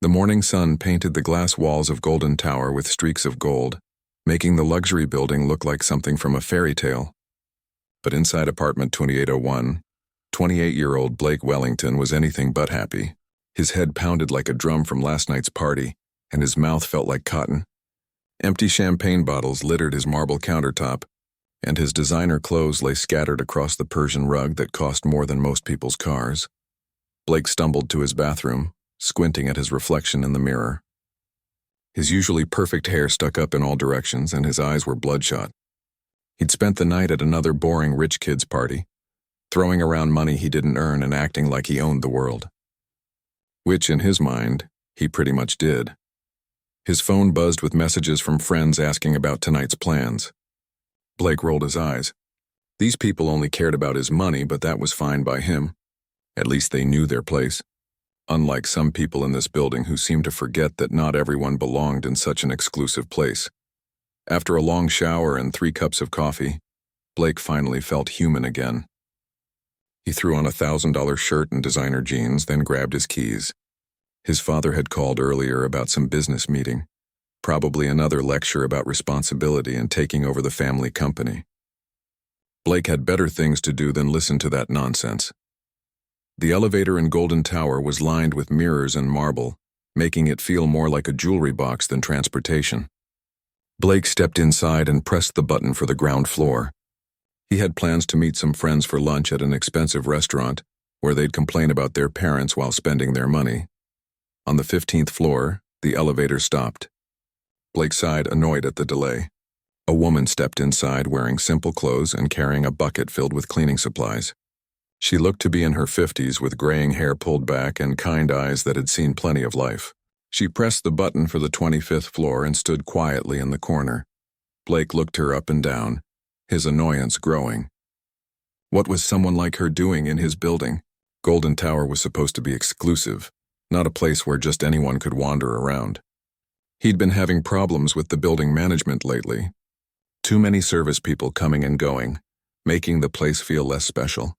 The morning sun painted the glass walls of Golden Tower with streaks of gold, making the luxury building look like something from a fairy tale. But inside apartment 2801, 28-year-old Blake Wellington was anything but happy. His head pounded like a drum from last night's party, and his mouth felt like cotton. Empty champagne bottles littered his marble countertop, and his designer clothes lay scattered across the Persian rug that cost more than most people's cars. Blake stumbled to his bathroom, squinting at his reflection in the mirror. His usually perfect hair stuck up in all directions, and his eyes were bloodshot. He'd spent the night at another boring rich kid's party, throwing around money he didn't earn and acting like he owned the world. Which, in his mind, he pretty much did. His phone buzzed with messages from friends asking about tonight's plans. Blake rolled his eyes. These people only cared about his money, but that was fine by him. At least they knew their place. Unlike some people in this building who seemed to forget that not everyone belonged in such an exclusive place. After a long shower and 3 cups of coffee, Blake finally felt human again. He threw on a $1,000 shirt and designer jeans, then grabbed his keys. His father had called earlier about some business meeting, probably another lecture about responsibility and taking over the family company. Blake had better things to do than listen to that nonsense. The elevator in Golden Tower was lined with mirrors and marble, making it feel more like a jewelry box than transportation. Blake stepped inside and pressed the button for the ground floor. He had plans to meet some friends for lunch at an expensive restaurant, where they'd complain about their parents while spending their money. On the 15th floor, the elevator stopped. Blake sighed, annoyed at the delay. A woman stepped inside wearing simple clothes and carrying a bucket filled with cleaning supplies. She looked to be in her 50s with graying hair pulled back and kind eyes that had seen plenty of life. She pressed the button for the 25th floor and stood quietly in the corner. Blake looked her up and down, his annoyance growing. What was someone like her doing in his building? Golden Tower was supposed to be exclusive, not a place where just anyone could wander around. He'd been having problems with the building management lately. Too many service people coming and going, making the place feel less special.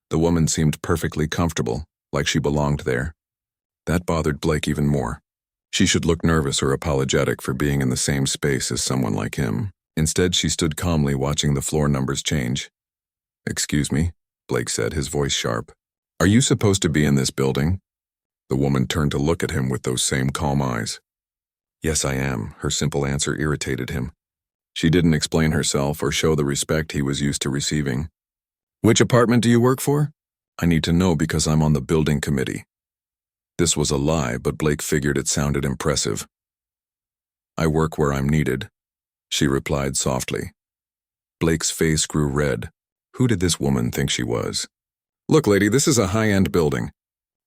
The woman seemed perfectly comfortable, like she belonged there. That bothered Blake even more. She should look nervous or apologetic for being in the same space as someone like him. Instead, she stood calmly watching the floor numbers change. "Excuse me," Blake said, his voice sharp. "Are you supposed to be in this building?" The woman turned to look at him with those same calm eyes. "Yes, I am," her simple answer irritated him. She didn't explain herself or show the respect he was used to receiving. "Which apartment do you work for?" "I need to know because I'm on the building committee." This was a lie, but Blake figured it sounded impressive. "I work where I'm needed," she replied softly. Blake's face grew red. Who did this woman think she was? "Look, lady, this is a high-end building.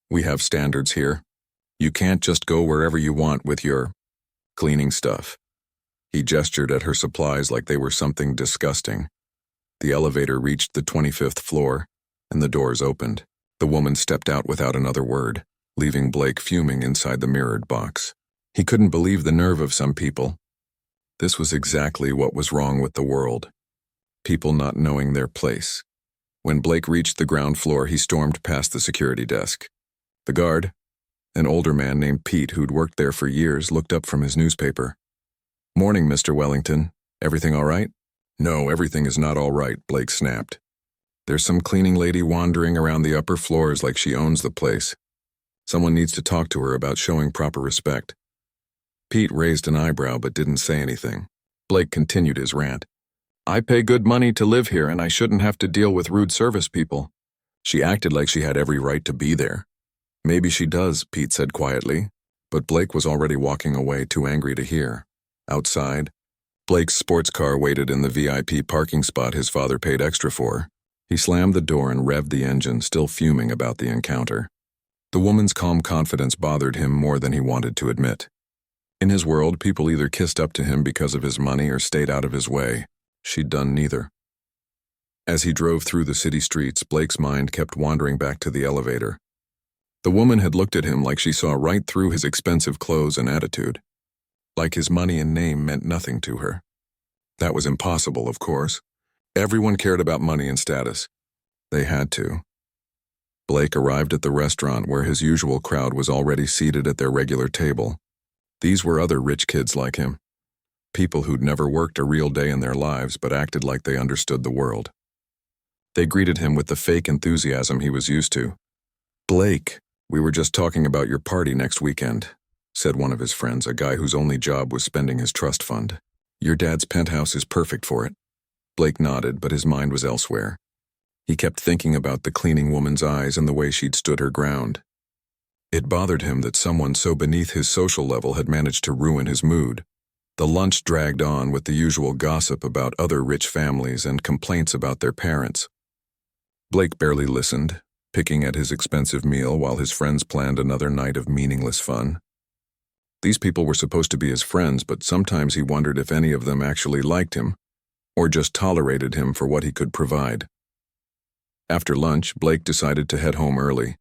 We have standards here. You can't just go wherever you want with your cleaning stuff." He gestured at her supplies like they were something disgusting. The elevator reached the 25th floor, and the doors opened. The woman stepped out without another word, leaving Blake fuming inside the mirrored box. He couldn't believe the nerve of some people. This was exactly what was wrong with the world. People not knowing their place. When Blake reached the ground floor, he stormed past the security desk. The guard, an older man named Pete who'd worked there for years, looked up from his newspaper. "Morning, Mr. Wellington. Everything all right?" "No, everything is not all right," Blake snapped. "There's some cleaning lady wandering around the upper floors like she owns the place. Someone needs to talk to her about showing proper respect." Pete raised an eyebrow but didn't say anything. Blake continued his rant. "I pay good money to live here and I shouldn't have to deal with rude service people." She acted like she had every right to be there. "Maybe she does," Pete said quietly, but Blake was already walking away, too angry to hear. Outside, Blake's sports car waited in the VIP parking spot his father paid extra for. He slammed the door and revved the engine, still fuming about the encounter. The woman's calm confidence bothered him more than he wanted to admit. In his world, people either kissed up to him because of his money or stayed out of his way. She'd done neither. As he drove through the city streets, Blake's mind kept wandering back to the elevator. The woman had looked at him like she saw right through his expensive clothes and attitude. Like his money and name meant nothing to her. That was impossible, of course. Everyone cared about money and status. They had to. Blake arrived at the restaurant where his usual crowd was already seated at their regular table. These were other rich kids like him. People who'd never worked a real day in their lives but acted like they understood the world. They greeted him with the fake enthusiasm he was used to. "Blake, we were just talking about your party next weekend," said one of his friends, a guy whose only job was spending his trust fund. "Your dad's penthouse is perfect for it." Blake nodded, but his mind was elsewhere. He kept thinking about the cleaning woman's eyes and the way she'd stood her ground. It bothered him that someone so beneath his social level had managed to ruin his mood. The lunch dragged on with the usual gossip about other rich families and complaints about their parents. Blake barely listened, picking at his expensive meal while his friends planned another night of meaningless fun. These people were supposed to be his friends, but sometimes he wondered if any of them actually liked him, or just tolerated him for what he could provide. After lunch, Blake decided to head home early.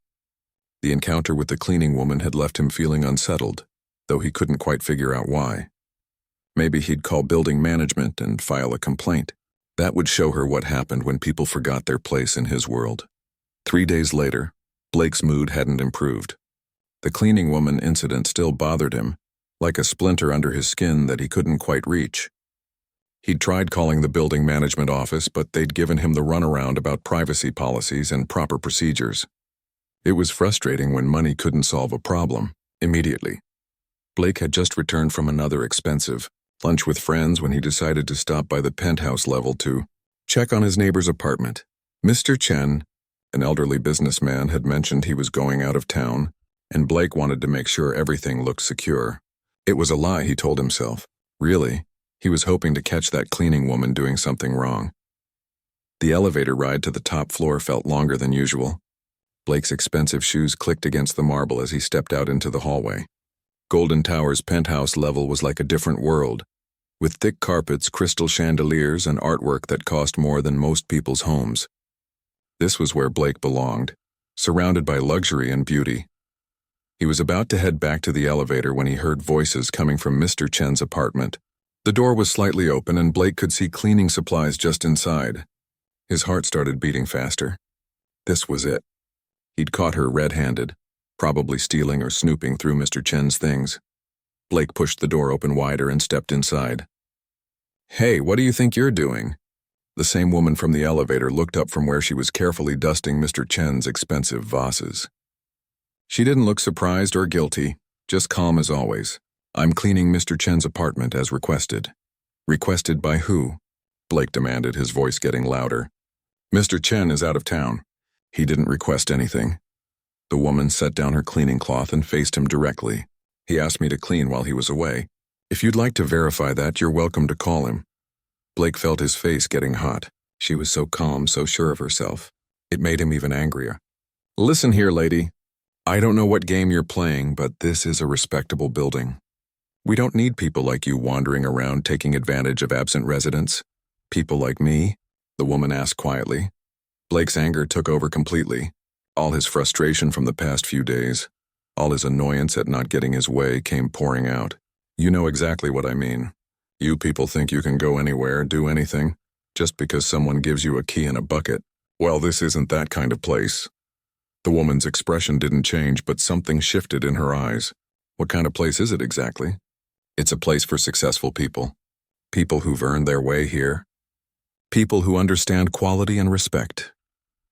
The encounter with the cleaning woman had left him feeling unsettled, though he couldn't quite figure out why. Maybe he'd call building management and file a complaint. That would show her what happened when people forgot their place in his world. 3 days later, Blake's mood hadn't improved. The cleaning woman incident still bothered him, like a splinter under his skin that he couldn't quite reach. He'd tried calling the building management office, but they'd given him the runaround about privacy policies and proper procedures. It was frustrating when money couldn't solve a problem immediately. Blake had just returned from another expensive lunch with friends when he decided to stop by the penthouse level to check on his neighbor's apartment. Mr. Chen, an elderly businessman, had mentioned he was going out of town, and Blake wanted to make sure everything looked secure. It was a lie, he told himself. Really, he was hoping to catch that cleaning woman doing something wrong. The elevator ride to the top floor felt longer than usual. Blake's expensive shoes clicked against the marble as he stepped out into the hallway. Golden Tower's penthouse level was like a different world, with thick carpets, crystal chandeliers, and artwork that cost more than most people's homes. This was where Blake belonged, surrounded by luxury and beauty. He was about to head back to the elevator when he heard voices coming from Mr. Chen's apartment. The door was slightly open and Blake could see cleaning supplies just inside. His heart started beating faster. This was it. He'd caught her red-handed, probably stealing or snooping through Mr. Chen's things. Blake pushed the door open wider and stepped inside. "Hey, what do you think you're doing?" The same woman from the elevator looked up from where she was carefully dusting Mr. Chen's expensive vases. She didn't look surprised or guilty, just calm as always. "I'm cleaning Mr. Chen's apartment as requested." "Requested by who?" Blake demanded, his voice getting louder. "Mr. Chen is out of town. He didn't request anything." The woman set down her cleaning cloth and faced him directly. "He asked me to clean while he was away. If you'd like to verify that, you're welcome to call him." Blake felt his face getting hot. She was so calm, so sure of herself. It made him even angrier. "Listen here, lady. I don't know what game you're playing, but this is a respectable building. We don't need people like you wandering around taking advantage of absent residents." "People like me?" the woman asked quietly. Blake's anger took over completely. All his frustration from the past few days, all his annoyance at not getting his way came pouring out. "You know exactly what I mean. You people think you can go anywhere, do anything, just because someone gives you a key and a bucket. Well, this isn't that kind of place." The woman's expression didn't change, but something shifted in her eyes. "What kind of place is it exactly?" "It's a place for successful people. People who've earned their way here. People who understand quality and respect."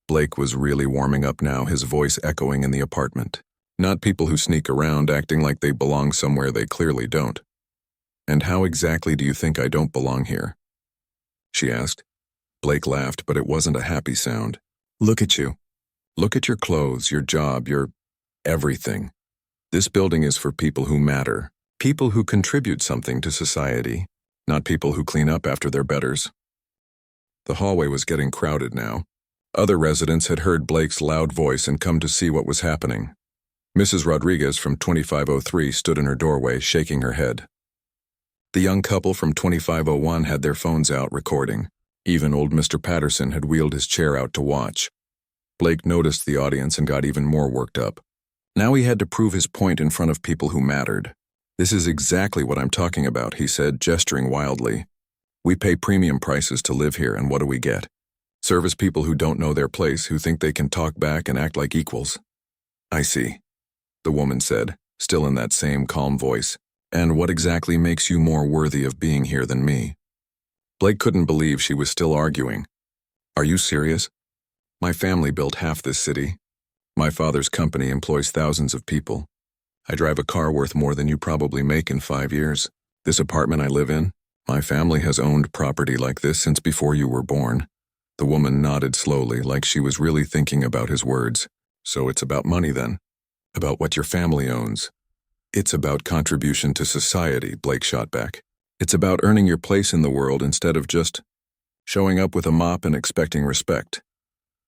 Blake was really warming up now, his voice echoing in the apartment. "Not people who sneak around acting like they belong somewhere they clearly don't." "And how exactly do you think I don't belong here?" she asked. Blake laughed, but it wasn't a happy sound. "Look at you. Look at your clothes, your job, your everything. This building is for people who matter, people who contribute something to society, not people who clean up after their betters." The hallway was getting crowded now. Other residents had heard Blake's loud voice and come to see what was happening. Mrs. Rodriguez from 2503 stood in her doorway, shaking her head. The young couple from 2501 had their phones out, recording. Even old Mr. Patterson had wheeled his chair out to watch. Blake noticed the audience and got even more worked up. Now he had to prove his point in front of people who mattered. "This is exactly what I'm talking about," he said, gesturing wildly. "We pay premium prices to live here, and what do we get? Service people who don't know their place, who think they can talk back and act like equals. I see, the woman said, still in that same calm voice. And what exactly makes you more worthy of being here than me? Blake couldn't believe she was still arguing. Are you serious? My family built half this city. My father's company employs thousands of people. I drive a car worth more than you probably make in 5 years. This apartment I live in, my family has owned property like this since before you were born. The woman nodded slowly, like she was really thinking about his words. So it's about money then? About what your family owns? It's about contribution to society, Blake shot back. It's about earning your place in the world instead of just showing up with a mop and expecting respect.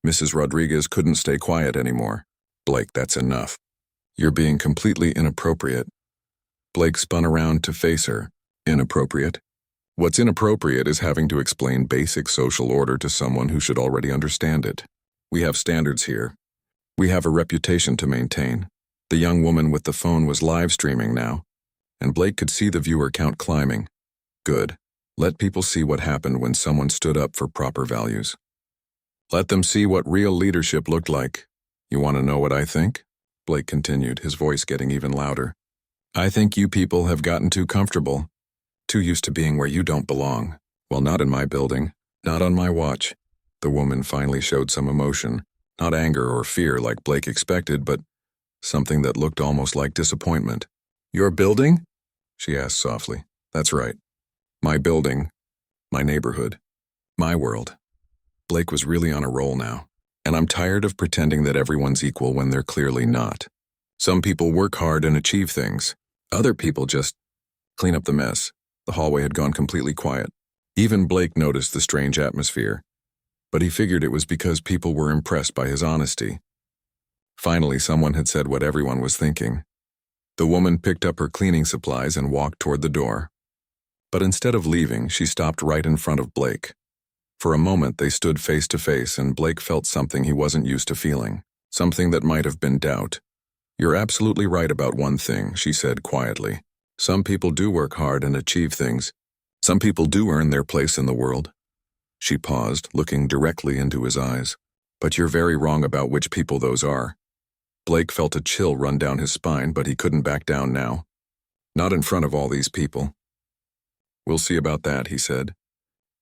Mrs. Rodriguez couldn't stay quiet anymore. Blake, that's enough. You're being completely inappropriate. Blake spun around to face her. Inappropriate? What's inappropriate is having to explain basic social order to someone who should already understand it. We have standards here. We have a reputation to maintain. The young woman with the phone was live streaming now, and Blake could see the viewer count climbing. Good. Let people see what happened when someone stood up for proper values. Let them see what real leadership looked like. You want to know what I think? Blake continued, his voice getting even louder. I think you people have gotten too comfortable, too used to being where you don't belong. Well, not in my building, not on my watch. The woman finally showed some emotion, not anger or fear like Blake expected, but something that looked almost like disappointment. Your building? She asked softly. That's right. My building, my neighborhood, my world. Blake was really on a roll now, and I'm tired of pretending that everyone's equal when they're clearly not. Some people work hard and achieve things. Other people just clean up the mess. The hallway had gone completely quiet. Even Blake noticed the strange atmosphere, but he figured it was because people were impressed by his honesty. Finally, someone had said what everyone was thinking. The woman picked up her cleaning supplies and walked toward the door. But instead of leaving, she stopped right in front of Blake. For a moment, they stood face to face, and Blake felt something he wasn't used to feeling, something that might have been doubt. You're absolutely right about one thing, she said quietly. Some people do work hard and achieve things. Some people do earn their place in the world. She paused, looking directly into his eyes. But you're very wrong about which people those are. Blake felt a chill run down his spine, but he couldn't back down now. Not in front of all these people. We'll see about that, he said.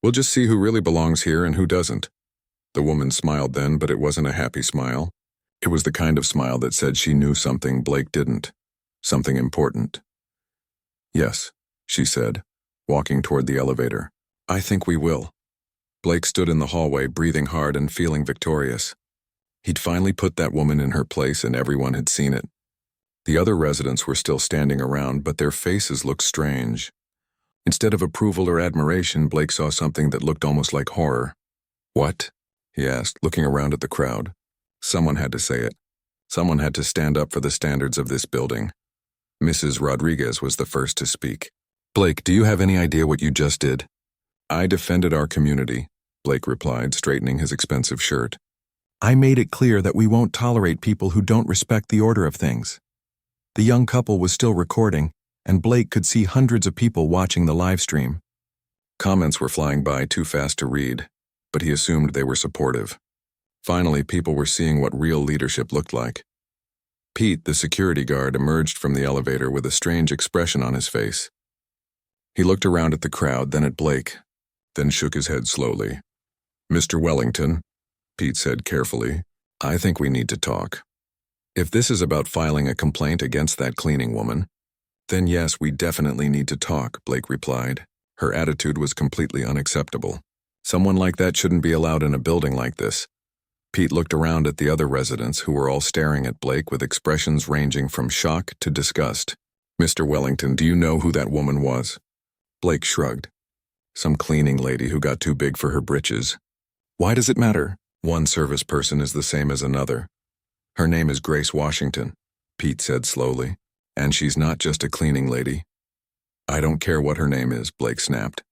We'll just see who really belongs here and who doesn't. The woman smiled then, but it wasn't a happy smile. It was the kind of smile that said she knew something Blake didn't. Something important. Yes, she said, walking toward the elevator. I think we will. Blake stood in the hallway, breathing hard and feeling victorious. He'd finally put that woman in her place, and everyone had seen it. The other residents were still standing around, but their faces looked strange. Instead of approval or admiration, Blake saw something that looked almost like horror. What? He asked, looking around at the crowd. Someone had to say it. Someone had to stand up for the standards of this building. Mrs. Rodriguez was the first to speak. Blake, do you have any idea what you just did? I defended our community, Blake replied, straightening his expensive shirt. I made it clear that we won't tolerate people who don't respect the order of things. The young couple was still recording, and Blake could see hundreds of people watching the live stream. Comments were flying by too fast to read, but he assumed they were supportive. Finally, people were seeing what real leadership looked like. Pete, the security guard, emerged from the elevator with a strange expression on his face. He looked around at the crowd, then at Blake, then shook his head slowly. Mr. Wellington, Pete said carefully, I think we need to talk. If this is about filing a complaint against that cleaning woman, then yes, we definitely need to talk, Blake replied. Her attitude was completely unacceptable. Someone like that shouldn't be allowed in a building like this. Pete looked around at the other residents who were all staring at Blake with expressions ranging from shock to disgust. Mr. Wellington, do you know who that woman was? Blake shrugged. Some cleaning lady who got too big for her britches. Why does it matter? One service person is the same as another. Her name is Grace Washington, Pete said slowly, and she's not just a cleaning lady. I don't care what her name is, Blake snapped.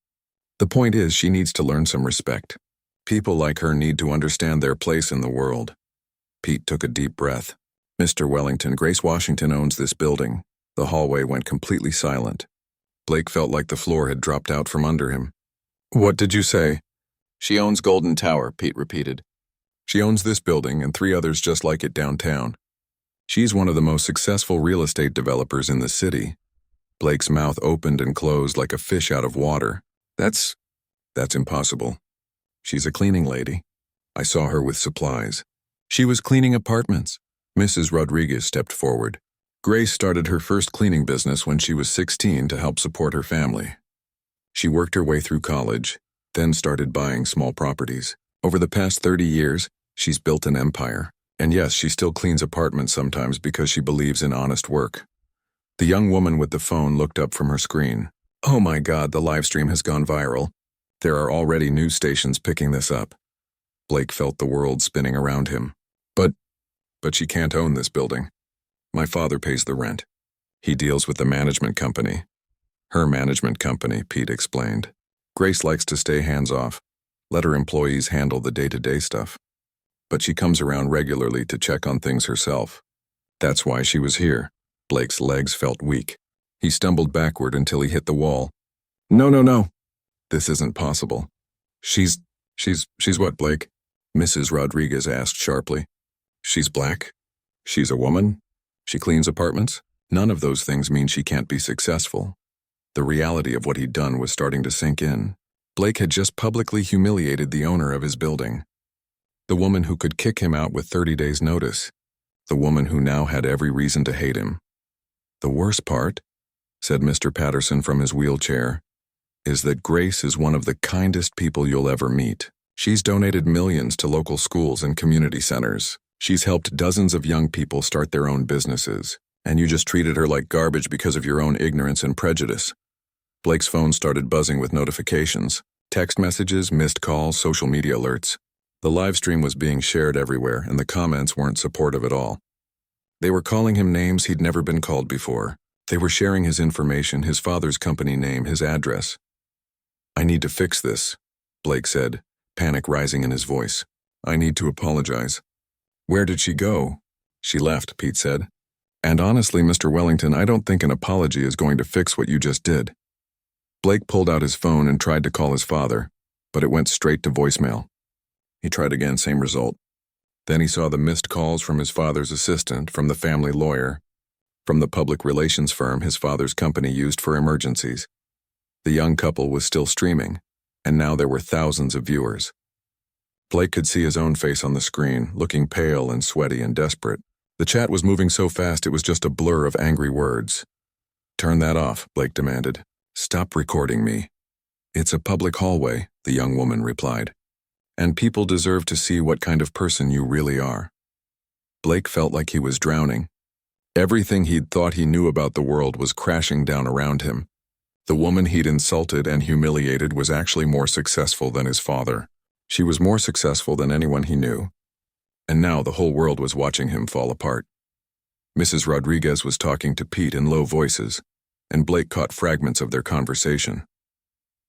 The point is, she needs to learn some respect. People like her need to understand their place in the world. Pete took a deep breath. Mr. Wellington, Grace Washington owns this building. The hallway went completely silent. Blake felt like the floor had dropped out from under him. What did you say? She owns Golden Tower, Pete repeated. She owns this building and 3 others just like it downtown. She's one of the most successful real estate developers in the city. Blake's mouth opened and closed like a fish out of water. That's impossible. She's a cleaning lady. I saw her with supplies. She was cleaning apartments. Mrs. Rodriguez stepped forward. Grace started her first cleaning business when she was 16 to help support her family. She worked her way through college, then started buying small properties. Over the past 30 years, she's built an empire. And yes, she still cleans apartments sometimes because she believes in honest work. The young woman with the phone looked up from her screen. Oh my God, the live stream has gone viral. There are already news stations picking this up. Blake felt the world spinning around him. But she can't own this building. My father pays the rent. He deals with the management company. Her management company, Pete explained. Grace likes to stay hands-off. Let her employees handle the day-to-day stuff. But she comes around regularly to check on things herself. That's why she was here. Blake's legs felt weak. He stumbled backward until he hit the wall. No. This isn't possible. She's what, Blake? Mrs. Rodriguez asked sharply. She's black? She's a woman? She cleans apartments? None of those things mean she can't be successful. The reality of what he'd done was starting to sink in. Blake had just publicly humiliated the owner of his building. The woman who could kick him out with 30 days' notice. The woman who now had every reason to hate him. The worst part, said Mr. Patterson from his wheelchair, is that Grace is one of the kindest people you'll ever meet. She's donated millions to local schools and community centers. She's helped dozens of young people start their own businesses. And you just treated her like garbage because of your own ignorance and prejudice. Blake's phone started buzzing with notifications. Text messages, missed calls, social media alerts. The live stream was being shared everywhere, and the comments weren't supportive at all. They were calling him names he'd never been called before. They were sharing his information, his father's company name, his address. I need to fix this, Blake said, panic rising in his voice. I need to apologize. Where did she go? She left, Pete said. And honestly, Mr. Wellington, I don't think an apology is going to fix what you just did. Blake pulled out his phone and tried to call his father, but it went straight to voicemail. He tried again, same result. Then he saw the missed calls from his father's assistant, from the family lawyer, from the public relations firm his father's company used for emergencies. The young couple was still streaming, and now there were thousands of viewers. Blake could see his own face on the screen, looking pale and sweaty and desperate. The chat was moving so fast it was just a blur of angry words. Turn that off, Blake demanded. Stop recording me. It's a public hallway, the young woman replied. And people deserve to see what kind of person you really are. Blake felt like he was drowning. Everything he'd thought he knew about the world was crashing down around him. The woman he'd insulted and humiliated was actually more successful than his father. She was more successful than anyone he knew. And now the whole world was watching him fall apart. Mrs. Rodriguez was talking to Pete in low voices, and Blake caught fragments of their conversation.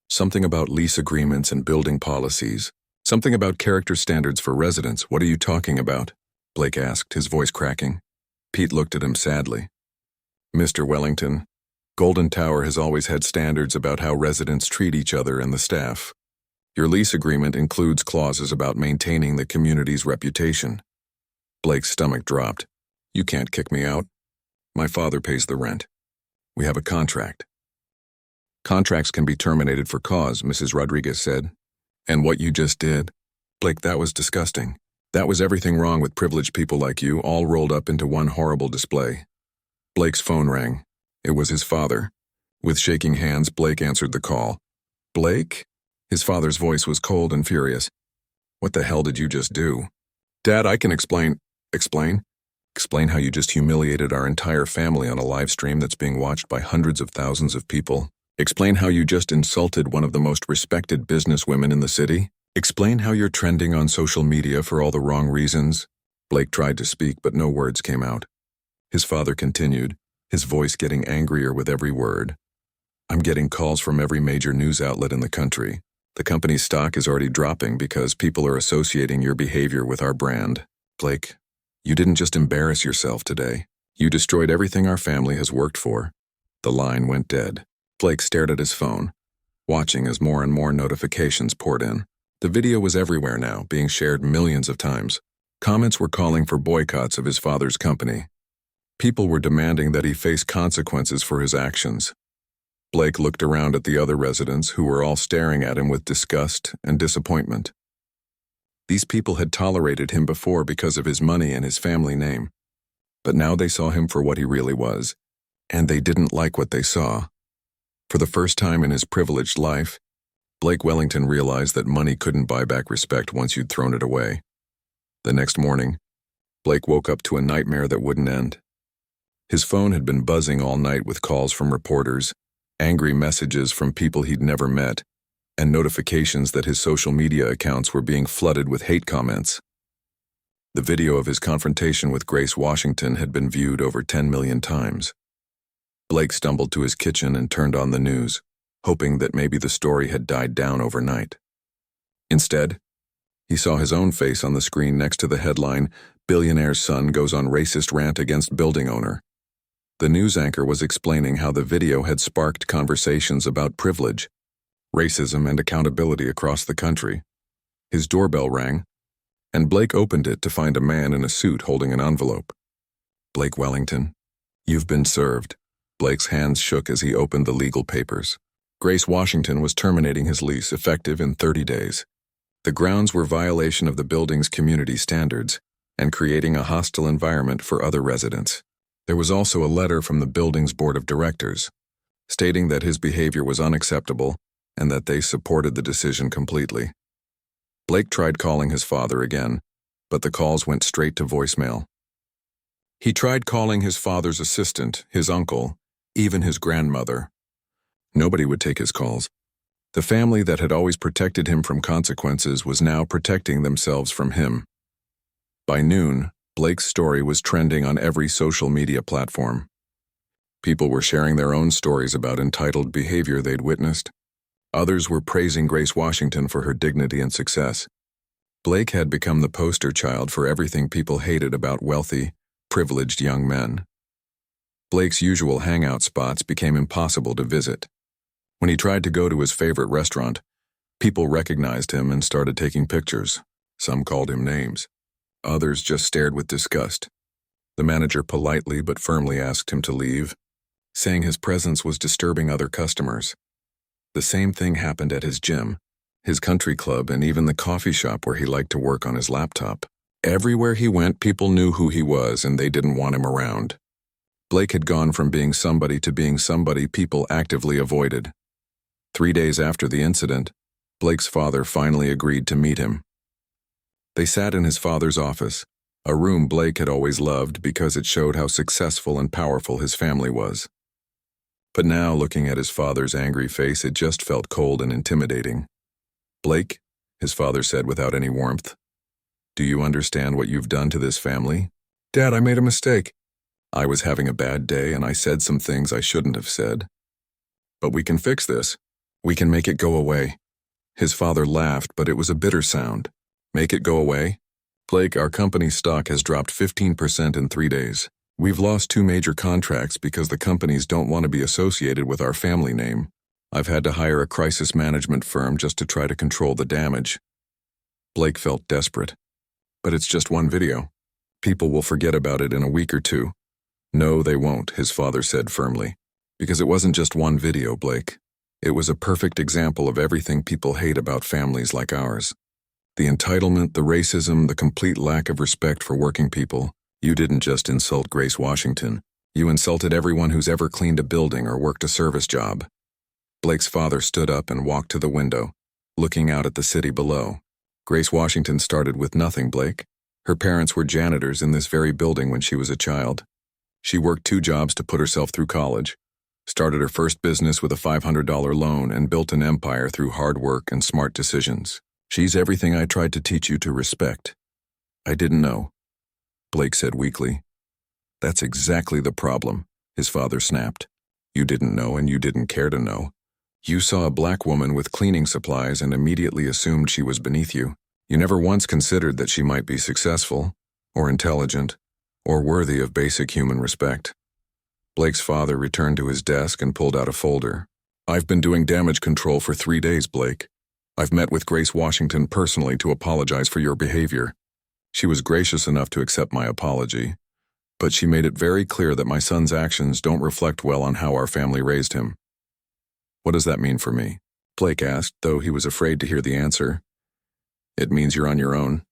Something about lease agreements and building policies. Something about character standards for residents. What are you talking about? Blake asked, his voice cracking. Pete looked at him sadly. Mr. Wellington, Golden Tower has always had standards about how residents treat each other and the staff. Your lease agreement includes clauses about maintaining the community's reputation. Blake's stomach dropped. You can't kick me out. My father pays the rent. We have a contract. Contracts can be terminated for cause, Mrs. Rodriguez said. And what you just did? Blake, that was disgusting. That was everything wrong with privileged people like you, all rolled up into one horrible display. Blake's phone rang. It was his father. With shaking hands, Blake answered the call. Blake? His father's voice was cold and furious. What the hell did you just do? Dad, I can explain. Explain? Explain how you just humiliated our entire family on a live stream that's being watched by hundreds of thousands of people. Explain how you just insulted one of the most respected businesswomen in the city. Explain how you're trending on social media for all the wrong reasons. Blake tried to speak, but no words came out. His father continued, his voice getting angrier with every word. I'm getting calls from every major news outlet in the country. The company's stock is already dropping because people are associating your behavior with our brand. Blake, you didn't just embarrass yourself today. You destroyed everything our family has worked for. The line went dead. Blake stared at his phone, watching as more and more notifications poured in. The video was everywhere now, being shared millions of times. Comments were calling for boycotts of his father's company. People were demanding that he face consequences for his actions. Blake looked around at the other residents who were all staring at him with disgust and disappointment. These people had tolerated him before because of his money and his family name. But now they saw him for what he really was, and they didn't like what they saw. For the first time in his privileged life, Blake Wellington realized that money couldn't buy back respect once you'd thrown it away. The next morning, Blake woke up to a nightmare that wouldn't end. His phone had been buzzing all night with calls from reporters, angry messages from people he'd never met, and notifications that his social media accounts were being flooded with hate comments. The video of his confrontation with Grace Washington had been viewed over 10 million times. Blake stumbled to his kitchen and turned on the news, hoping that maybe the story had died down overnight. Instead, he saw his own face on the screen next to the headline, "Billionaire's son goes on racist rant against building owner." The news anchor was explaining how the video had sparked conversations about privilege, racism, and accountability across the country. His doorbell rang, and Blake opened it to find a man in a suit holding an envelope. "Blake Wellington, you've been served." Blake's hands shook as he opened the legal papers. Grace Washington was terminating his lease, effective in 30 days. The grounds were violation of the building's community standards and creating a hostile environment for other residents. There was also a letter from the building's board of directors, stating that his behavior was unacceptable and that they supported the decision completely. Blake tried calling his father again, but the calls went straight to voicemail. He tried calling his father's assistant, his uncle, even his grandmother. Nobody would take his calls. The family that had always protected him from consequences was now protecting themselves from him. By noon, Blake's story was trending on every social media platform. People were sharing their own stories about entitled behavior they'd witnessed. Others were praising Grace Washington for her dignity and success. Blake had become the poster child for everything people hated about wealthy, privileged young men. Blake's usual hangout spots became impossible to visit. When he tried to go to his favorite restaurant, people recognized him and started taking pictures. Some called him names. Others just stared with disgust. The manager politely but firmly asked him to leave, saying his presence was disturbing other customers. The same thing happened at his gym, his country club, and even the coffee shop where he liked to work on his laptop. Everywhere he went, people knew who he was and they didn't want him around. Blake had gone from being somebody to being somebody people actively avoided. 3 days after the incident, Blake's father finally agreed to meet him. They sat in his father's office, a room Blake had always loved because it showed how successful and powerful his family was. But now, looking at his father's angry face, it just felt cold and intimidating. "Blake," his father said without any warmth, "do you understand what you've done to this family?" "Dad, I made a mistake. I was having a bad day and I said some things I shouldn't have said. But we can fix this. We can make it go away." His father laughed, but it was a bitter sound. "Make it go away? Blake, our company's stock has dropped 15% in 3 days. We've lost 2 major contracts because the companies don't want to be associated with our family name. I've had to hire a crisis management firm just to try to control the damage." Blake felt desperate. "But it's just one video. People will forget about it in a week or 2. "No, they won't," his father said firmly. "Because it wasn't just one video, Blake. It was a perfect example of everything people hate about families like ours. The entitlement, the racism, the complete lack of respect for working people. You didn't just insult Grace Washington. You insulted everyone who's ever cleaned a building or worked a service job." Blake's father stood up and walked to the window, looking out at the city below. "Grace Washington started with nothing, Blake. Her parents were janitors in this very building when she was a child. She worked 2 jobs to put herself through college, started her first business with a $500 loan, and built an empire through hard work and smart decisions. She's everything I tried to teach you to respect." "I didn't know," Blake said weakly. "That's exactly the problem," his father snapped. "You didn't know and you didn't care to know. You saw a black woman with cleaning supplies and immediately assumed she was beneath you. You never once considered that she might be successful, or intelligent, or worthy of basic human respect." Blake's father returned to his desk and pulled out a folder. "I've been doing damage control for 3 days, Blake. I've met with Grace Washington personally to apologize for your behavior. She was gracious enough to accept my apology, but she made it very clear that my son's actions don't reflect well on how our family raised him. What does that mean for me? Blake asked, though he was afraid to hear the answer. It means you're on your own,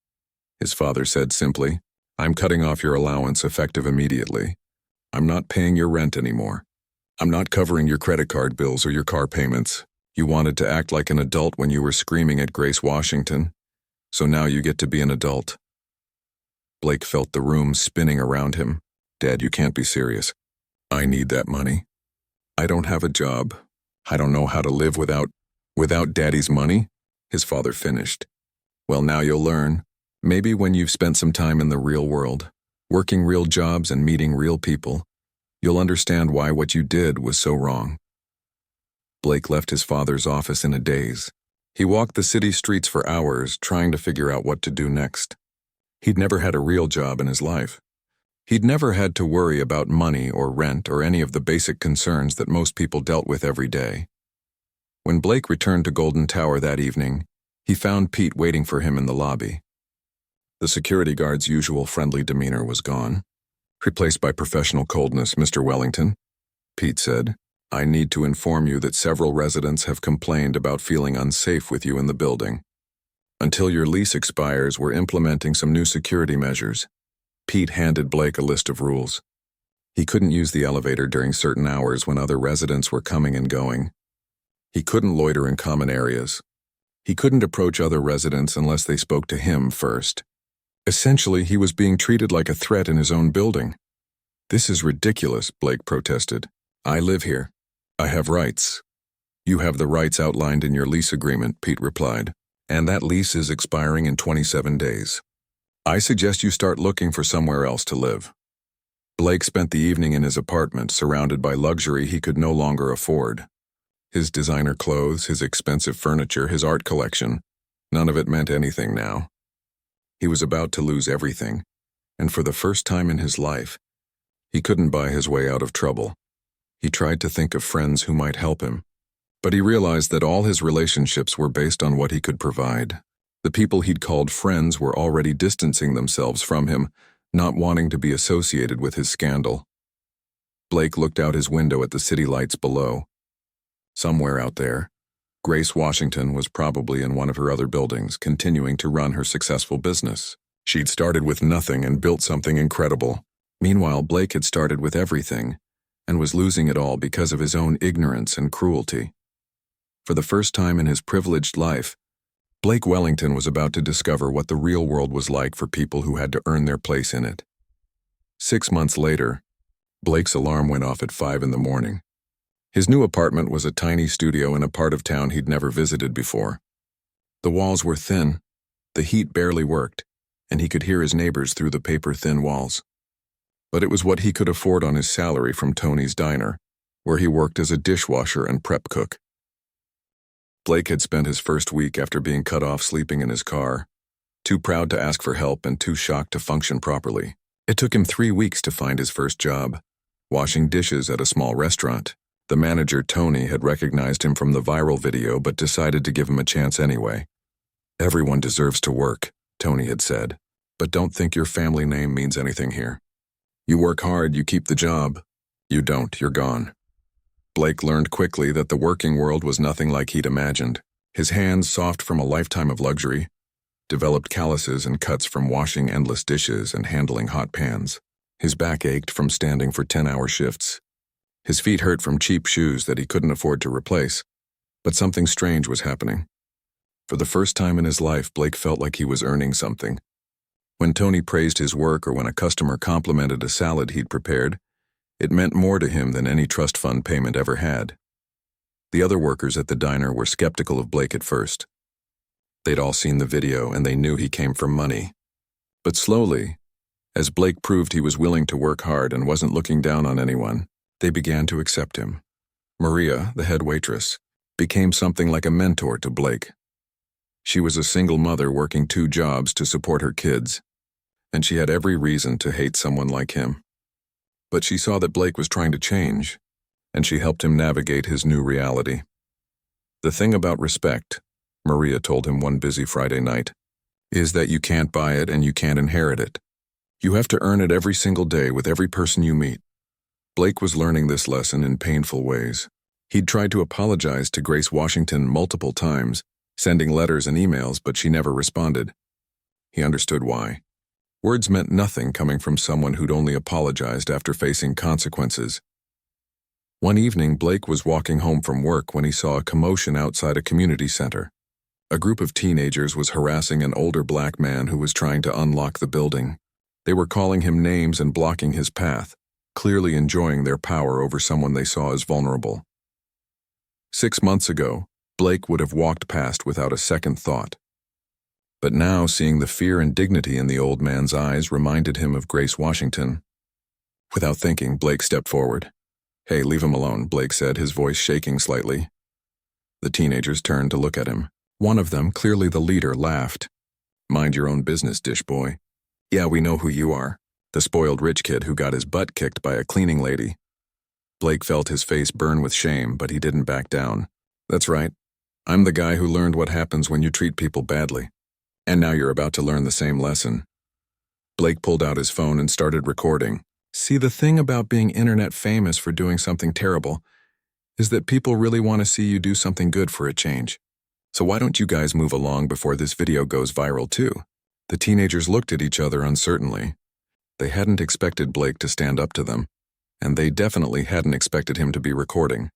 his father said simply. I'm cutting off your allowance effective immediately. I'm not paying your rent anymore. I'm not covering your credit card bills or your car payments. You wanted to act like an adult when you were screaming at Grace Washington, so now you get to be an adult. Blake felt the room spinning around him. Dad, you can't be serious. I need that money. I don't have a job. I don't know how to live without Daddy's money, his father finished. Well, now you'll learn. Maybe when you've spent some time in the real world, working real jobs and meeting real people, you'll understand why what you did was so wrong. Blake left his father's office in a daze. He walked the city streets for hours, trying to figure out what to do next. He'd never had a real job in his life. He'd never had to worry about money or rent or any of the basic concerns that most people dealt with every day. When Blake returned to Golden Tower that evening, he found Pete waiting for him in the lobby. The security guard's usual friendly demeanor was gone, replaced by professional coldness. Mr. Wellington, Pete said, I need to inform you that several residents have complained about feeling unsafe with you in the building. Until your lease expires, we're implementing some new security measures. Pete handed Blake a list of rules. He couldn't use the elevator during certain hours when other residents were coming and going. He couldn't loiter in common areas. He couldn't approach other residents unless they spoke to him first. Essentially, he was being treated like a threat in his own building. This is ridiculous, Blake protested. I live here. I have rights. You have the rights outlined in your lease agreement, Pete replied, and that lease is expiring in 27 days. I suggest you start looking for somewhere else to live. Blake spent the evening in his apartment, surrounded by luxury he could no longer afford. His designer clothes, his expensive furniture, his art collection, none of it meant anything now. He was about to lose everything, and for the first time in his life, he couldn't buy his way out of trouble. He tried to think of friends who might help him, but he realized that all his relationships were based on what he could provide. The people he'd called friends were already distancing themselves from him, not wanting to be associated with his scandal. Blake looked out his window at the city lights below. Somewhere out there, Grace Washington was probably in one of her other buildings, continuing to run her successful business. She'd started with nothing and built something incredible. Meanwhile, Blake had started with everything and was losing it all because of his own ignorance and cruelty. For the first time in his privileged life, Blake Wellington was about to discover what the real world was like for people who had to earn their place in it. 6 months later, Blake's alarm went off at 5 in the morning. His new apartment was a tiny studio in a part of town he'd never visited before. The walls were thin, the heat barely worked, and he could hear his neighbors through the paper-thin walls. But it was what he could afford on his salary from Tony's Diner, where he worked as a dishwasher and prep cook. Blake had spent his first week after being cut off sleeping in his car, too proud to ask for help and too shocked to function properly. It took him 3 weeks to find his first job, washing dishes at a small restaurant. The manager, Tony, had recognized him from the viral video but decided to give him a chance anyway. Everyone deserves to work, Tony had said, but don't think your family name means anything here. You work hard, you keep the job. You don't, you're gone. Blake learned quickly that the working world was nothing like he'd imagined. His hands, soft from a lifetime of luxury, developed calluses and cuts from washing endless dishes and handling hot pans. His back ached from standing for 10-hour shifts. His feet hurt from cheap shoes that he couldn't afford to replace. But something strange was happening. For the first time in his life, Blake felt like he was earning something. When Tony praised his work or when a customer complimented a salad he'd prepared, it meant more to him than any trust fund payment ever had. The other workers at the diner were skeptical of Blake at first. They'd all seen the video and they knew he came from money. But slowly, as Blake proved he was willing to work hard and wasn't looking down on anyone, they began to accept him. Maria, the head waitress, became something like a mentor to Blake. She was a single mother working 2 jobs to support her kids, and she had every reason to hate someone like him. But she saw that Blake was trying to change, and she helped him navigate his new reality. The thing about respect, Maria told him one busy Friday night, is that you can't buy it and you can't inherit it. You have to earn it every single day with every person you meet. Blake was learning this lesson in painful ways. He'd tried to apologize to Grace Washington multiple times, sending letters and emails, but she never responded. He understood why. Words meant nothing coming from someone who'd only apologized after facing consequences. One evening, Blake was walking home from work when he saw a commotion outside a community center. A group of teenagers was harassing an older black man who was trying to unlock the building. They were calling him names and blocking his path, clearly enjoying their power over someone they saw as vulnerable. 6 months ago, Blake would have walked past without a second thought. But now, seeing the fear and dignity in the old man's eyes reminded him of Grace Washington. Without thinking, Blake stepped forward. "Hey, leave him alone," Blake said, his voice shaking slightly. The teenagers turned to look at him. One of them, clearly the leader, laughed. "Mind your own business, dish boy. Yeah, we know who you are. The spoiled rich kid who got his butt kicked by a cleaning lady." Blake felt his face burn with shame, but he didn't back down. "That's right. I'm the guy who learned what happens when you treat people badly. And now you're about to learn the same lesson." Blake pulled out his phone and started recording. "See, the thing about being internet famous for doing something terrible is that people really want to see you do something good for a change. So why don't you guys move along before this video goes viral too?" The teenagers looked at each other uncertainly. They hadn't expected Blake to stand up to them, and they definitely hadn't expected him to be recording.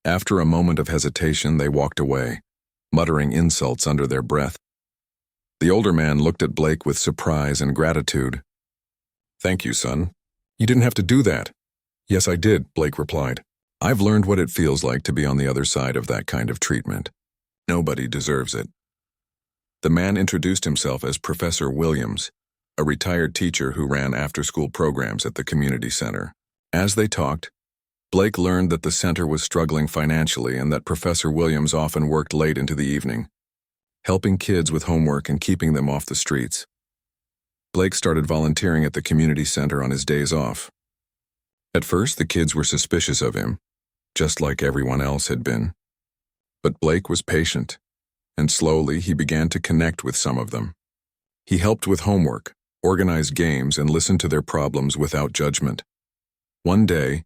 After a moment of hesitation, they walked away, muttering insults under their breath. The older man looked at Blake with surprise and gratitude. "Thank you, son. You didn't have to do that." "Yes, I did," Blake replied. "I've learned what it feels like to be on the other side of that kind of treatment. Nobody deserves it." The man introduced himself as Professor Williams, a retired teacher who ran after-school programs at the community center. As they talked, Blake learned that the center was struggling financially and that Professor Williams often worked late into the evening, helping kids with homework and keeping them off the streets. Blake started volunteering at the community center on his days off. At first, the kids were suspicious of him, just like everyone else had been. But Blake was patient, and slowly he began to connect with some of them. He helped with homework, organized games, and listened to their problems without judgment. One day,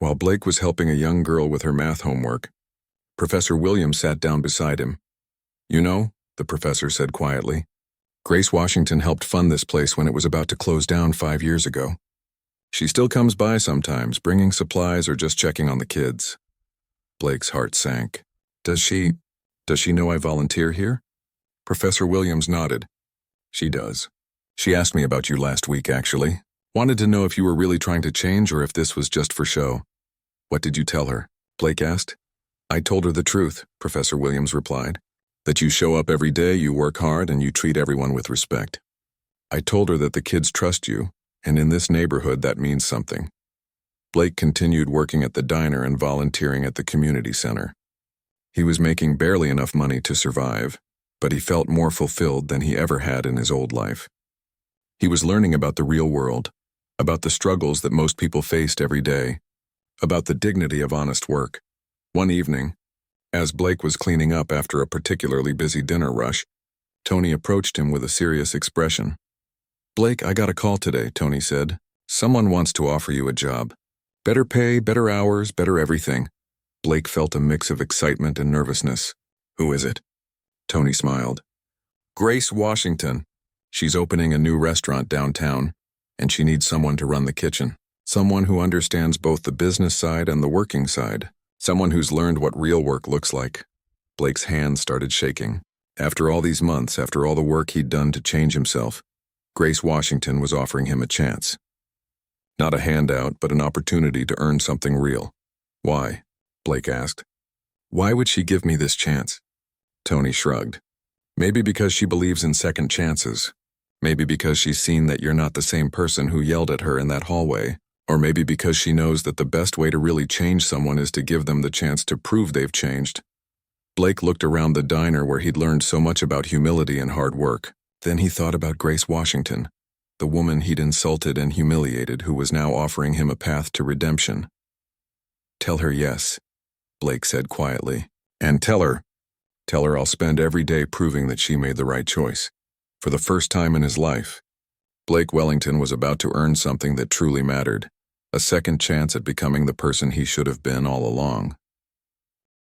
while Blake was helping a young girl with her math homework, Professor Williams sat down beside him. "You know," the professor said quietly, "Grace Washington helped fund this place when it was about to close down 5 years ago. She still comes by sometimes, bringing supplies or just checking on the kids." Blake's heart sank. Does she know I volunteer here?" Professor Williams nodded. "She does. She asked me about you last week, actually. Wanted to know if you were really trying to change or if this was just for show." "What did you tell her?" Blake asked. "I told her the truth," Professor Williams replied. "That you show up every day, you work hard, and you treat everyone with respect. I told her that the kids trust you, and in this neighborhood that means something." Blake continued working at the diner and volunteering at the community center. He was making barely enough money to survive, but he felt more fulfilled than he ever had in his old life. He was learning about the real world, about the struggles that most people faced every day, about the dignity of honest work. One evening, as Blake was cleaning up after a particularly busy dinner rush, Tony approached him with a serious expression. "Blake, I got a call today," Tony said. "Someone wants to offer you a job. Better pay, better hours, better everything." Blake felt a mix of excitement and nervousness. "Who is it?" Tony smiled. "Grace Washington. She's opening a new restaurant downtown, and she needs someone to run the kitchen. Someone who understands both the business side and the working side. Someone who's learned what real work looks like." Blake's hands started shaking. After all these months, after all the work he'd done to change himself, Grace Washington was offering him a chance. Not a handout, but an opportunity to earn something real. "Why?" Blake asked. "Why would she give me this chance?" Tony shrugged. "Maybe because she believes in second chances. Maybe because she's seen that you're not the same person who yelled at her in that hallway. Or maybe because she knows that the best way to really change someone is to give them the chance to prove they've changed." Blake looked around the diner where he'd learned so much about humility and hard work. Then he thought about Grace Washington, the woman he'd insulted and humiliated who was now offering him a path to redemption. "Tell her yes," Blake said quietly. "And tell her Tell her I'll spend every day proving that she made the right choice. For the first time in his life, Blake Wellington was about to earn something that truly mattered, a second chance at becoming the person he should have been all along.